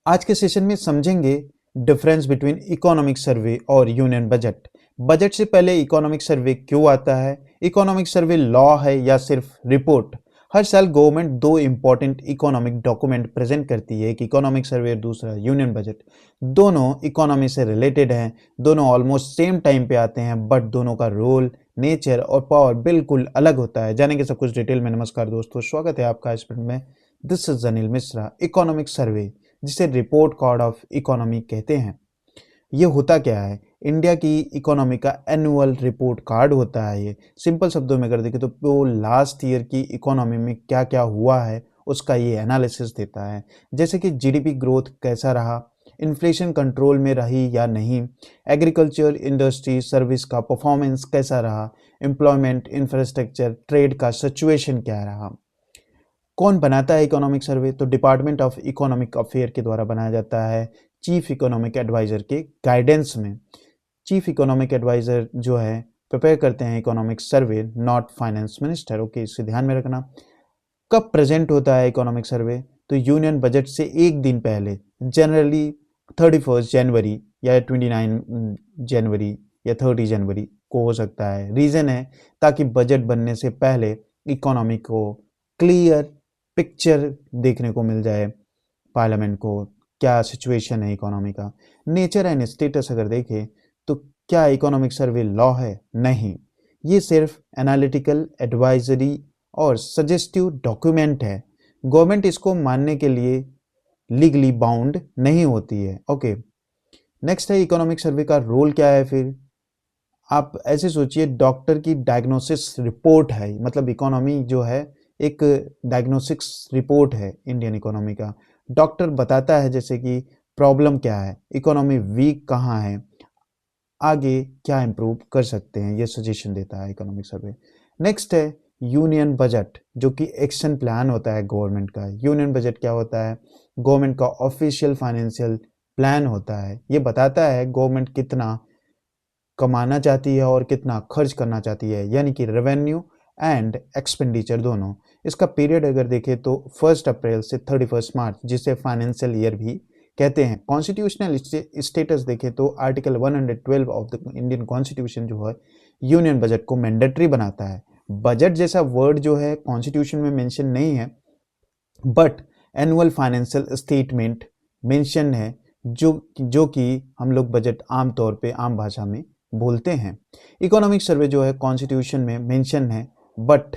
आज के सेशन में समझेंगे डिफरेंस बिटवीन इकोनॉमिक सर्वे और यूनियन बजट। बजट से पहले इकोनॉमिक सर्वे क्यों आता है, इकोनॉमिक सर्वे लॉ है या सिर्फ रिपोर्ट। हर साल गवर्नमेंट दो इंपॉर्टेंट इकोनॉमिक डॉक्यूमेंट प्रेजेंट करती है, एक इकोनॉमिक सर्वे और दूसरा यूनियन बजट। दोनों इकोनॉमी से रिलेटेड हैं, दोनों ऑलमोस्ट सेम टाइम पे आते हैं, बट दोनों का रोल, नेचर और पावर बिल्कुल अलग होता है। जानेंगे सब कुछ डिटेल में। नमस्कार दोस्तों, स्वागत है आपका इस स्टूडेंट में। This is Anil Mishra. Economic survey जिसे रिपोर्ट कार्ड ऑफ इकोनॉमी कहते हैं, ये होता क्या है? इंडिया की इकोनॉमी का एनुअल रिपोर्ट कार्ड होता है। ये सिंपल शब्दों में कर देखें तो वो लास्ट ईयर की इकोनॉमी में क्या क्या हुआ है उसका ये एनालिसिस देता है। जैसे कि जीडीपी ग्रोथ कैसा रहा, इन्फ्लेशन कंट्रोल में रही या नहीं, एग्रीकल्चर, इंडस्ट्री, सर्विस का परफॉर्मेंस कैसा रहा, एम्प्लॉयमेंट, इंफ्रास्ट्रक्चर, ट्रेड का सिचुएशन क्या रहा। कौन बनाता है इकोनॉमिक सर्वे? तो डिपार्टमेंट ऑफ इकोनॉमिक अफेयर के द्वारा बनाया जाता है, चीफ इकोनॉमिक एडवाइजर के गाइडेंस में। चीफ इकोनॉमिक एडवाइजर जो है प्रिपेयर करते हैं economic survey, not finance minister. Okay, इसे ध्यान में रखना। कब प्रेजेंट होता है इकोनॉमिक सर्वे? तो यूनियन बजट से एक दिन पहले, जनरली 31 जनवरी या 29 जनवरी या 30 जनवरी को हो सकता है। रीजन है ताकि बजट बनने से पहले इकोनॉमी को क्लियर पिक्चर देखने को मिल जाए, पार्लियामेंट को क्या सिचुएशन है इकोनॉमी का। नेचर एंड स्टेटस अगर देखें तो क्या इकोनॉमिक सर्वे लॉ है? नहीं, ये सिर्फ एनालिटिकल, एडवाइजरी और सजेस्टिव डॉक्यूमेंट है। गवर्नमेंट इसको मानने के लिए लीगली बाउंड नहीं होती है। ओके, नेक्स्ट है इकोनॉमिक सर्वे का रोल क्या है। फिर आप ऐसे सोचिए, डॉक्टर की डायग्नोसिस रिपोर्ट है, मतलब इकोनॉमी जो है एक डायग्नोस्टिक्स रिपोर्ट है इंडियन इकोनॉमी का। डॉक्टर बताता है जैसे कि प्रॉब्लम क्या है, इकोनॉमी वीक कहाँ है, आगे क्या इंप्रूव कर सकते हैं, ये सजेशन देता है इकोनॉमिक सर्वे। नेक्स्ट है यूनियन बजट, जो कि एक्शन प्लान होता है गवर्नमेंट का। यूनियन बजट क्या होता है? गवर्नमेंट का ऑफिशियल फाइनेंशियल प्लान होता है। ये बताता है गवर्नमेंट कितना कमाना चाहती है और कितना खर्च करना चाहती है, यानी कि रेवेन्यू एंड एक्सपेंडिचर दोनों। इसका पीरियड अगर देखें तो 1 अप्रैल से 31 मार्च, जिसे फाइनेंशियल ईयर भी कहते हैं। कॉन्स्टिट्यूशनल स्टेटस देखें तो article 112 of the Indian constitution जो है यूनियन बजट को मैंडेटरी बनाता है। बजट जैसा वर्ड जो है कॉन्स्टिट्यूशन में मेंशन नहीं है, but annual financial statement mention है, जो कि हम लोग बजट आमतौर पे आम भाषा में बोलते हैं। इकोनॉमिक सर्वे जो है कॉन्स्टिट्यूशन में मेंशन है, बट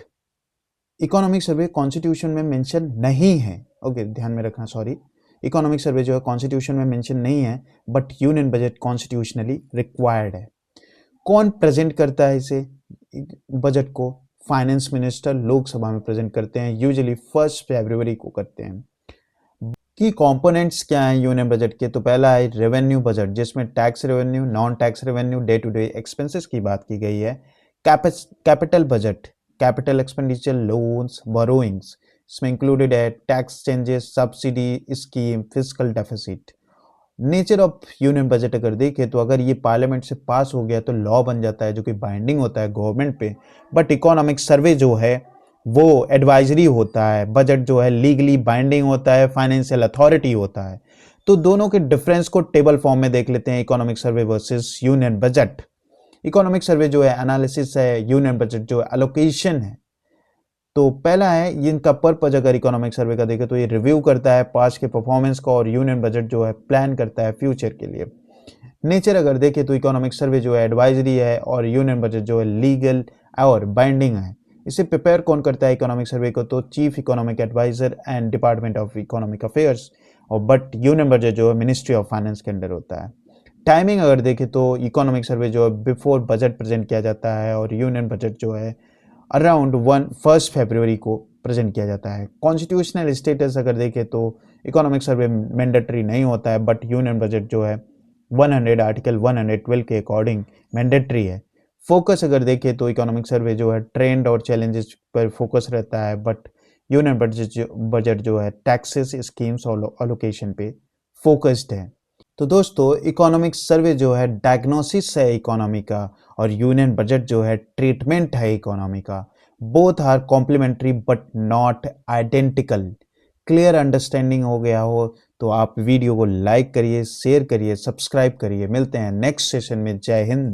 इकोनॉमिक सर्वे कॉन्स्टिट्यूशन में मेंशन नहीं है। ओके, ध्यान में रखना, सॉरी। इकोनॉमिक सर्वे जो है कॉन्स्टिट्यूशन में मेंशन नहीं है, but union budget constitutionally required है। कौन प्रेजेंट करता है इसे, बजट को? फाइनेंस मिनिस्टर लोकसभा में प्रेजेंट करते हैं, यूजुअली 1 फरवरी को करते हैं। की कंपोनेंट्स क्या हैं यूनियन बजट के? तो पहला है रेवेन्यू बजट, जिसमें tax revenue, non tax revenue, day to day expenses की बात की गई है। Capital budget, capital expenditure, loans, borrowings, इसमें इंक्लूडेड है tax changes, subsidy scheme, fiscal deficit. Nature of union budget अगर देखें तो अगर ये पार्लियामेंट से पास हो गया तो लॉ बन जाता है, जो कि बाइंडिंग होता है गवर्नमेंट पे। बट इकोनॉमिक सर्वे जो है वो एडवाइजरी होता है, बजट जो है लीगली बाइंडिंग होता है, फाइनेंशियल अथॉरिटी होता है। तो दोनों के डिफरेंस को टेबल फॉर्म में देख लेते हैं, economic survey versus union budget. Economic survey जो है एनालिसिस है, यूनियन बजट जो है एलोकेशन है। तो पहला है, इनका पर्पज अगर इकोनॉमिक सर्वे का देखें तो ये रिव्यू करता है पास्ट के परफॉर्मेंस को, और यूनियन बजट जो है प्लान करता है फ्यूचर के लिए। नेचर अगर देखें तो इकोनॉमिक सर्वे जो है एडवाइजरी है, और यूनियन बजट जो है लीगल और बाइंडिंग है। इसे प्रिपेयर कौन करता है इकोनॉमिक सर्वे को? तो chief economic adviser and department of economic affairs, और बट यूनियन बजट जो है मिनिस्ट्री ऑफ फाइनेंस के अंडर होता है। टाइमिंग अगर देखें तो इकोनॉमिक सर्वे जो है बिफोर बजट प्रेजेंट किया जाता है, और यूनियन बजट जो है अराउंड 1 फरवरी को प्रेजेंट किया जाता है। कॉन्स्टिट्यूशनल स्टेटस अगर देखें तो इकोनॉमिक सर्वे मैंडेटरी नहीं होता है, बट यूनियन बजट जो है 100 आर्टिकल 112 के अकॉर्डिंग मैंडेटरी है। फोकस अगर देखें तो इकोनॉमिक सर्वे जो है ट्रेंड और चैलेंजेस पर फोकस रहता है, बट यूनियन बजट जो है टैक्सेस, स्कीम्स और अलोकेशन पे फोकस्ड है। तो दोस्तों, इकोनॉमिक सर्वे जो है डायग्नोसिस है इकोनॉमी का, और यूनियन बजट जो है ट्रीटमेंट है इकोनॉमी का। Both are complementary but not identical. Clear understanding हो गया हो तो आप वीडियो को लाइक करिए, शेयर करिए, सब्सक्राइब करिए। मिलते हैं नेक्स्ट सेशन में। जय हिंद।